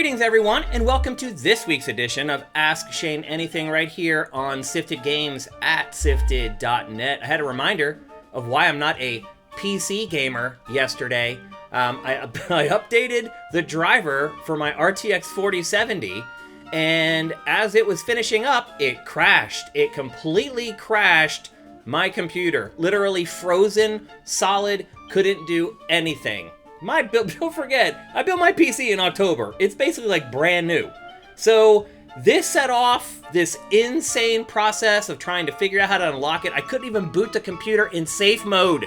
Greetings, everyone, and welcome to this week's edition of Ask Shane Anything right here on Sifted Games at sifted.net. I had a reminder of why I'm not a PC gamer yesterday. I updated the driver for my RTX 4070, and as it was finishing up, it crashed. It completely crashed my computer. Literally frozen, solid, couldn't do anything. Don't forget, I built my PC in October. It's basically like brand new. So this set off this insane process of trying to figure out how to unlock it. I couldn't even boot the computer in safe mode.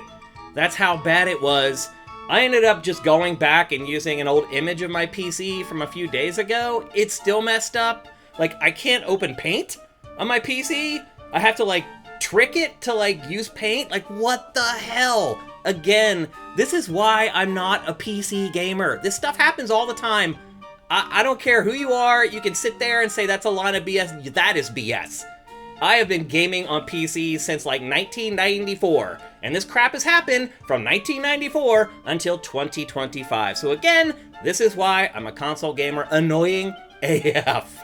That's how bad it was. I ended up just going back and using an old image of my PC from a few days ago. It's still messed up. Like, I can't open Paint on my PC. I have to, like, trick it to, like, use Paint. Like, what the hell? Again, this is why I'm not a PC gamer. This stuff happens all the time. I don't care who you are. You can sit there and say that's a line of BS. That is BS. I have been gaming on PC since like 1994, and this crap has happened from 1994 until 2025. So again, this is why I'm a console gamer. Annoying AF.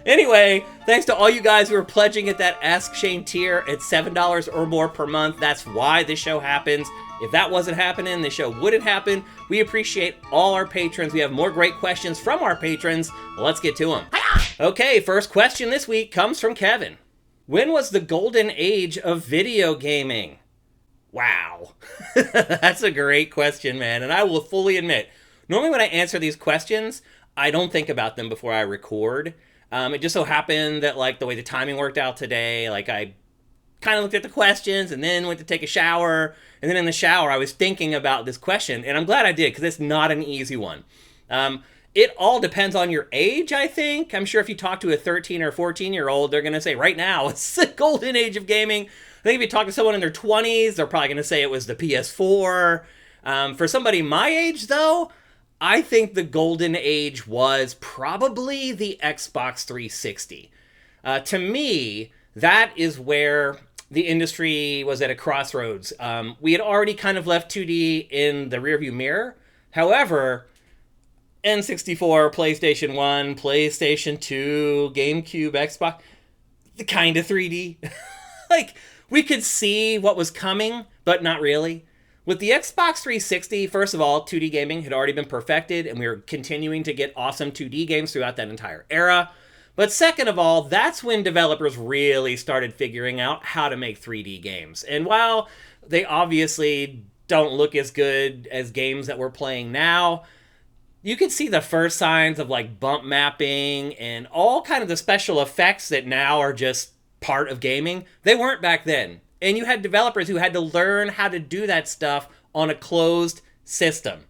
Anyway, thanks to all you guys who are pledging at that Ask Shane tier at $7 or more per month. That's why this show happens. If that wasn't happening, the show wouldn't happen. We appreciate all our patrons. We have more great questions from our patrons. Let's get to them. Okay, first question this week comes from Kevin. When was the golden age of video gaming? Wow. That's a great question, man. And I will fully admit, normally when I answer these questions, I don't think about them before I record. It just so happened that, like, the way the timing worked out today, like, I kind of looked at the questions and then went to take a shower. And then in the shower, I was thinking about this question. And I'm glad I did, because it's not an easy one. It all depends on your age, I think. I'm sure if you talk to a 13 or 14-year-old, they're going to say right now, it's the golden age of gaming. I think if you talk to someone in their 20s, they're probably going to say it was the PS4. For somebody my age, though, I think the golden age was probably the Xbox 360. To me, that is where the industry was at a crossroads. We had already kind of left 2D in the rearview mirror. However, N64, PlayStation 1, PlayStation 2, GameCube, Xbox, the kind of 3D. Like, we could see what was coming, but not really. With the Xbox 360, first of all, 2D gaming had already been perfected, and we were continuing to get awesome 2D games throughout that entire era. But second of all, that's when developers really started figuring out how to make 3D games. And while they obviously don't look as good as games that we're playing now, you can see the first signs of, like, bump mapping and all kind of the special effects that now are just part of gaming. They weren't back then. And you had developers who had to learn how to do that stuff on a closed system.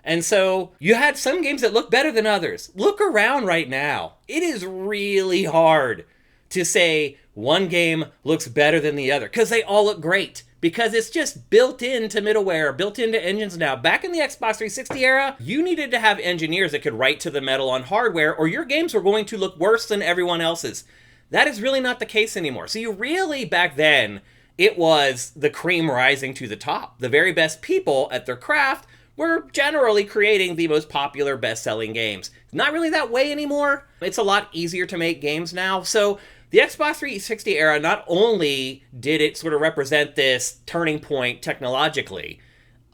And so you had some games that look better than others. Look around right now. It is really hard to say one game looks better than the other, because they all look great. Because it's just built into middleware, built into engines now. Back in the Xbox 360 era, you needed to have engineers that could write to the metal on hardware, or your games were going to look worse than everyone else's. That is really not the case anymore. So you really, back then, it was the cream rising to the top. The very best people at their craft were generally creating the most popular, best-selling games. Not really that way anymore. It's a lot easier to make games now. So the Xbox 360 era, not only did it sort of represent this turning point technologically,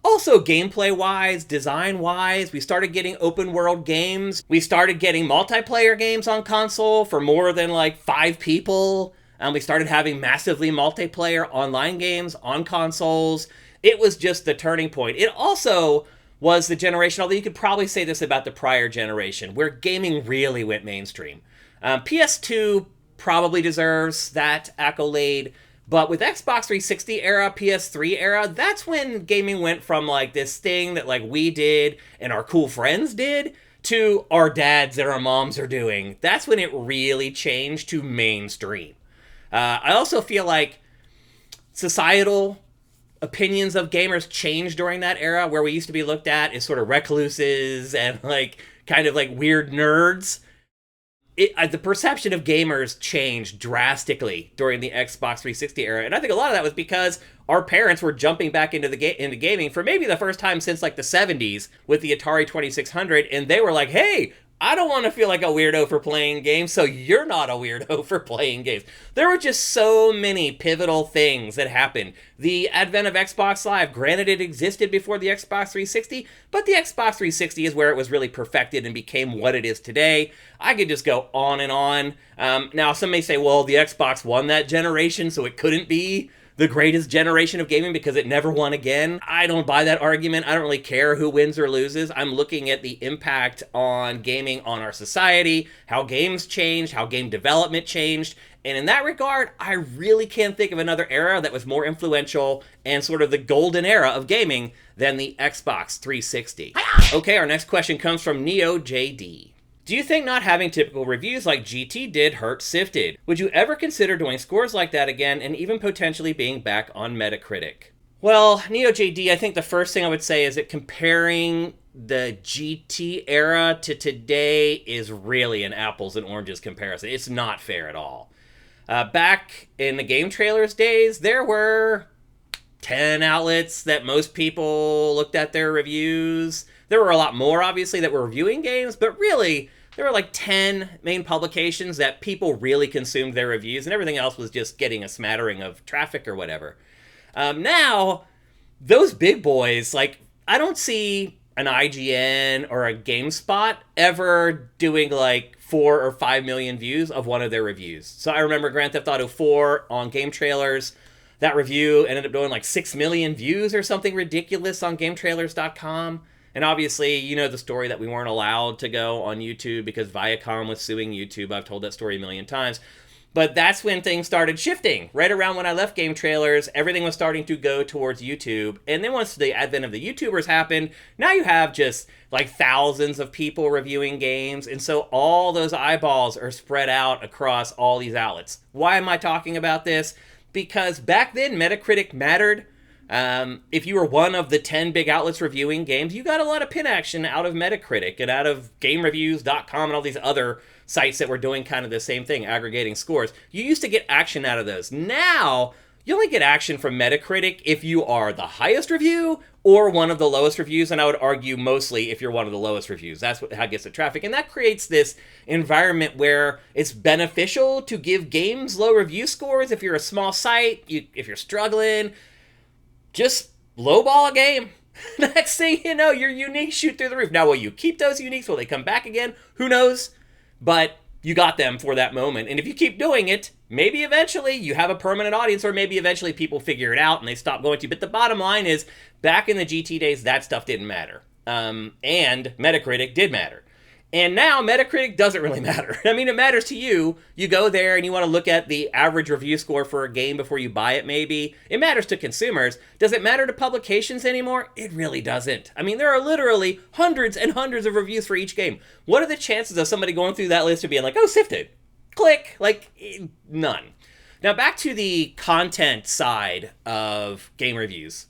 also gameplay-wise, design-wise, we started getting open-world games. We started getting multiplayer games on console for more than, like, 5 people. We started having massively multiplayer online games on consoles. It was just the turning point. It also was the generation, although you could probably say this about the prior generation, where gaming really went mainstream. PS2 probably deserves that accolade, but with Xbox 360 era, PS3 era, that's when gaming went from, like, this thing that, like, we did and our cool friends did to our dads and our moms are doing. That's when it really changed to mainstream. I also feel like societal opinions of gamers changed during that era, where we used to be looked at as sort of recluses and, like, kind of like weird nerds. The perception of gamers changed drastically during the Xbox 360 era, and I think a lot of that was because our parents were jumping back into into gaming for maybe the first time since, like, the 70s with the Atari 2600, and they were like, hey, I don't want to feel like a weirdo for playing games, so you're not a weirdo for playing games. There were just so many pivotal things that happened. The advent of Xbox Live, granted it existed before the Xbox 360, but the Xbox 360 is where it was really perfected and became what it is today. I could just go on and on. Now, some may say, well, the Xbox won that generation, so it couldn't be the greatest generation of gaming because it never won again. I don't buy that argument. I don't really care who wins or loses. I'm looking at the impact on gaming on our society, how games changed, how game development changed. And in that regard, I really can't think of another era that was more influential and sort of the golden era of gaming than the Xbox 360. Okay, our next question comes from Neo JD. Do you think not having typical reviews like GT did hurt SIFTD? Would you ever consider doing scores like that again and even potentially being back on Metacritic? Well, NeoJD, I think the first thing I would say is that comparing the GT era to today is really an apples and oranges comparison. It's not fair at all. Back in the game trailers days, there were 10 outlets that most people looked at their reviews. There were a lot more, obviously, that were reviewing games, but really, there were like 10 main publications that people really consumed their reviews, and everything else was just getting a smattering of traffic or whatever. Now, those big boys, like, I don't see an IGN or a GameSpot ever doing like 4 or 5 million views of one of their reviews. So I remember Grand Theft Auto 4 on Game Trailers. That review ended up doing like 6 million views or something ridiculous on GameTrailers.com. And obviously, you know the story that we weren't allowed to go on YouTube because Viacom was suing YouTube. I've told that story a million times. But that's when things started shifting. Right around when I left Game Trailers, everything was starting to go towards YouTube. And then once the advent of the YouTubers happened, now you have just like thousands of people reviewing games. And so all those eyeballs are spread out across all these outlets. Why am I talking about this? Because back then, Metacritic mattered. If you were one of the 10 big outlets reviewing games, you got a lot of pin action out of Metacritic and out of GameReviews.com and all these other sites that were doing kind of the same thing, aggregating scores. You used to get action out of those. Now, you only get action from Metacritic if you are the highest review or one of the lowest reviews, and I would argue mostly if you're one of the lowest reviews. That's how it gets the traffic, and that creates this environment where it's beneficial to give games low review scores if you're a small site, if you're struggling. Just lowball a game. Next thing you know, your uniques shoot through the roof. Now, will you keep those uniques? Will they come back again? Who knows? But you got them for that moment. And if you keep doing it, maybe eventually you have a permanent audience, or maybe eventually people figure it out and they stop going to you. But the bottom line is, back in the GT days, that stuff didn't matter. And Metacritic did matter. And now Metacritic doesn't really matter. I mean, it matters to you. You go there and you want to look at the average review score for a game before you buy it, maybe. It matters to consumers. Does it matter to publications anymore? It really doesn't. I mean, there are literally hundreds and hundreds of reviews for each game. What are the chances of somebody going through that list and being like, oh, SIFTD, click, like, none. Now, back to the content side of game reviews.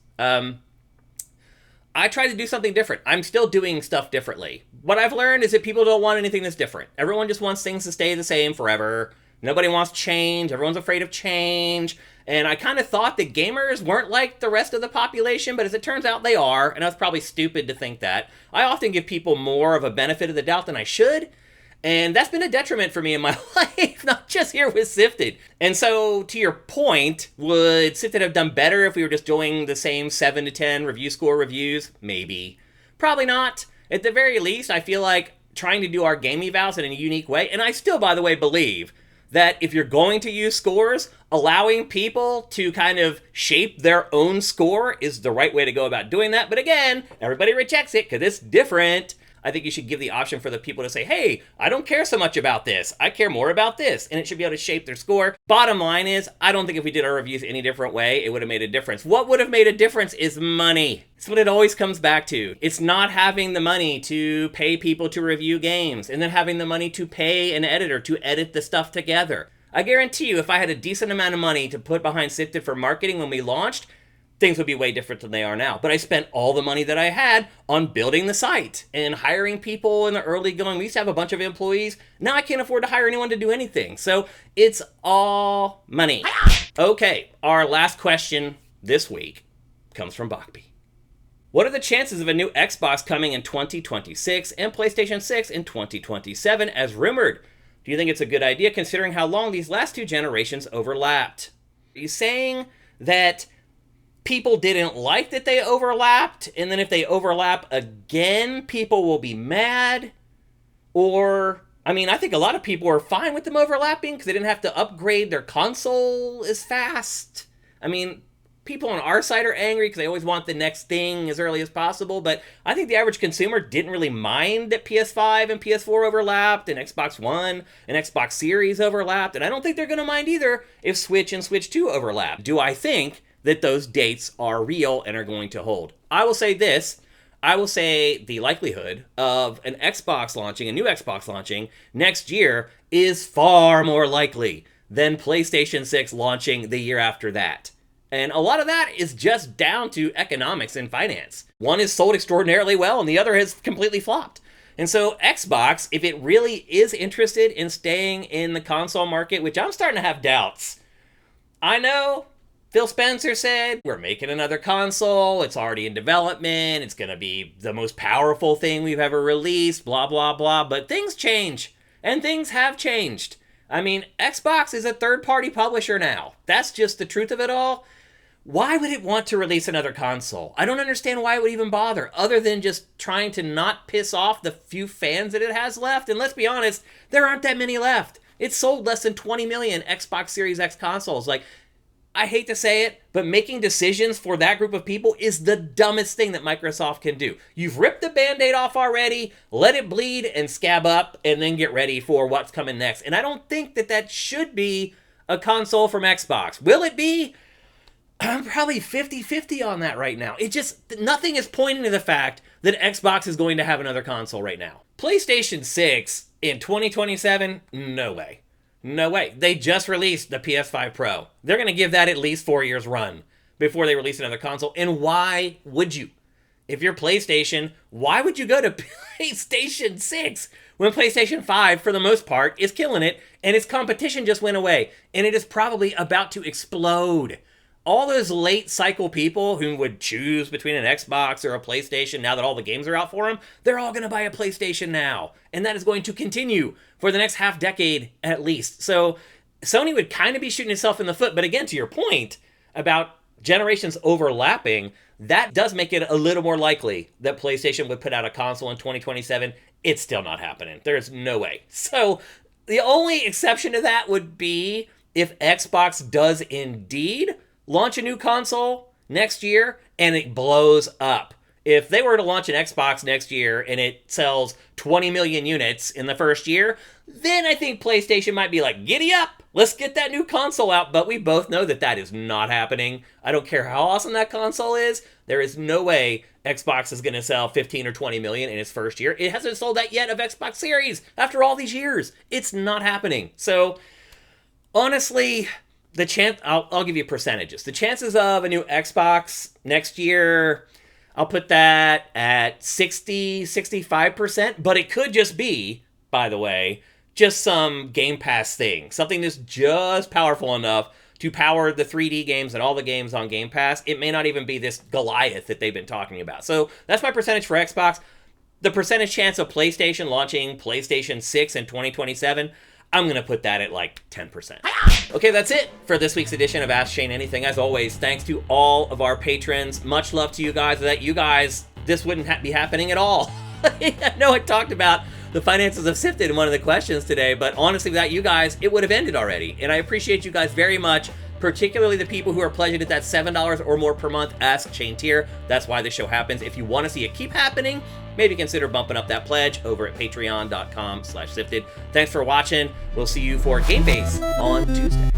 I tried to do something different. I'm still doing stuff differently. What I've learned is that people don't want anything that's different. Everyone just wants things to stay the same forever. Nobody wants change. Everyone's afraid of change. And I kind of thought that gamers weren't like the rest of the population, but as it turns out, they are. And I was probably stupid to think that. I often give people more of a benefit of the doubt than I should. And that's been a detriment for me in my life, not just here with SIFTD. And so, to your point, would SIFTD have done better if we were just doing the same 7 to 10 review score reviews? Maybe. Probably not. At the very least, I feel like trying to do our game evals in a unique way, and I still, by the way, believe that if you're going to use scores, allowing people to kind of shape their own score is the right way to go about doing that. But again, everybody rejects it because it's different. I think you should give the option for the people to say, hey, I don't care so much about this. I care more about this. And it should be able to shape their score. Bottom line is, I don't think if we did our reviews any different way, it would have made a difference. What would have made a difference is money. That's what it always comes back to. It's not having the money to pay people to review games and then having the money to pay an editor to edit the stuff together. I guarantee you, if I had a decent amount of money to put behind SIFTD for marketing when we launched, things would be way different than they are now. But I spent all the money that I had on building the site and hiring people in the early going. We used to have a bunch of employees. Now I can't afford to hire anyone to do anything. So it's all money. Okay, our last question this week comes from Bachby. What are the chances of a new Xbox coming in 2026 and PlayStation 6 in 2027 as rumored? Do you think it's a good idea considering how long these last two generations overlapped? Are you saying that people didn't like that they overlapped, and then if they overlap again, people will be mad? Or, I mean, I think a lot of people are fine with them overlapping because they didn't have to upgrade their console as fast. I mean, people on our side are angry because they always want the next thing as early as possible, but I think the average consumer didn't really mind that PS5 and PS4 overlapped, and Xbox One and Xbox Series overlapped, and I don't think they're going to mind either if Switch and Switch 2 overlap. Do I think that those dates are real and are going to hold? I will say this. I will say the likelihood of an Xbox launching, a new Xbox launching next year is far more likely than PlayStation 6 launching the year after that. And a lot of that is just down to economics and finance. One is sold extraordinarily well and the other has completely flopped. And so Xbox, if it really is interested in staying in the console market, which I'm starting to have doubts. I know Phil Spencer said, we're making another console, it's already in development, it's gonna be the most powerful thing we've ever released, blah, blah, blah, but things change, and things have changed. I mean, Xbox is a third-party publisher now. That's just the truth of it all. Why would it want to release another console? I don't understand why it would even bother, other than just trying to not piss off the few fans that it has left. And let's be honest, there aren't that many left. It sold less than 20 million Xbox Series X consoles. Like, I hate to say it, but making decisions for that group of people is the dumbest thing that Microsoft can do. You've ripped the Band-Aid off already, let it bleed and scab up, and then get ready for what's coming next. And I don't think that that should be a console from Xbox. Will it be? I'm probably 50-50 on that right now. It just, nothing is pointing to the fact that Xbox is going to have another console right now. PlayStation 6 in 2027? No way. No way. They just released the PS5 Pro. They're going to give that at least 4 years run before they release another console. And why would you? If you're PlayStation, why would you go to PlayStation 6 when PlayStation 5, for the most part, is killing it and its competition just went away and it is probably about to explode? All those late cycle people who would choose between an Xbox or a PlayStation now that all the games are out for them, they're all going to buy a PlayStation now. And that is going to continue for the next half decade at least. So Sony would kind of be shooting itself in the foot. But again, to your point about generations overlapping, that does make it a little more likely that PlayStation would put out a console in 2027. It's still not happening. There's no way. So the only exception to that would be if Xbox does indeed launch a new console next year and it blows up. If they were to launch an Xbox next year and it sells 20 million units in the first year, then I think PlayStation might be like, giddy up, let's get that new console out. But we both know that that is not happening. I don't care how awesome that console is. There is no way Xbox is going to sell 15 or 20 million in its first year. It hasn't sold that yet of Xbox Series after all these years. It's not happening. So honestly, the chance, I'll give you percentages. The chances of a new Xbox next year, I'll put that at 60-65%, but it could just be, by the way, just some Game Pass thing. Something that's just powerful enough to power the 3D games and all the games on Game Pass. It may not even be this Goliath that they've been talking about. So that's my percentage for Xbox. The percentage chance of PlayStation launching PlayStation 6 in 2027, I'm going to put that at like 10%. Okay, that's it for this week's edition of Ask Shane Anything. As always, thanks to all of our patrons. Much love to you guys. Without you guys, this wouldn't be happening at all. I know I talked about the finances of SIFTD in one of the questions today, but honestly, without you guys, it would have ended already. And I appreciate you guys very much, particularly the people who are pledging at that $7 or more per month Ask Shane tier. That's why this show happens. If you want to see it keep happening, maybe consider bumping up that pledge over at patreon.com/SIFTD. Thanks for watching. We'll see you for Game Face on Tuesday.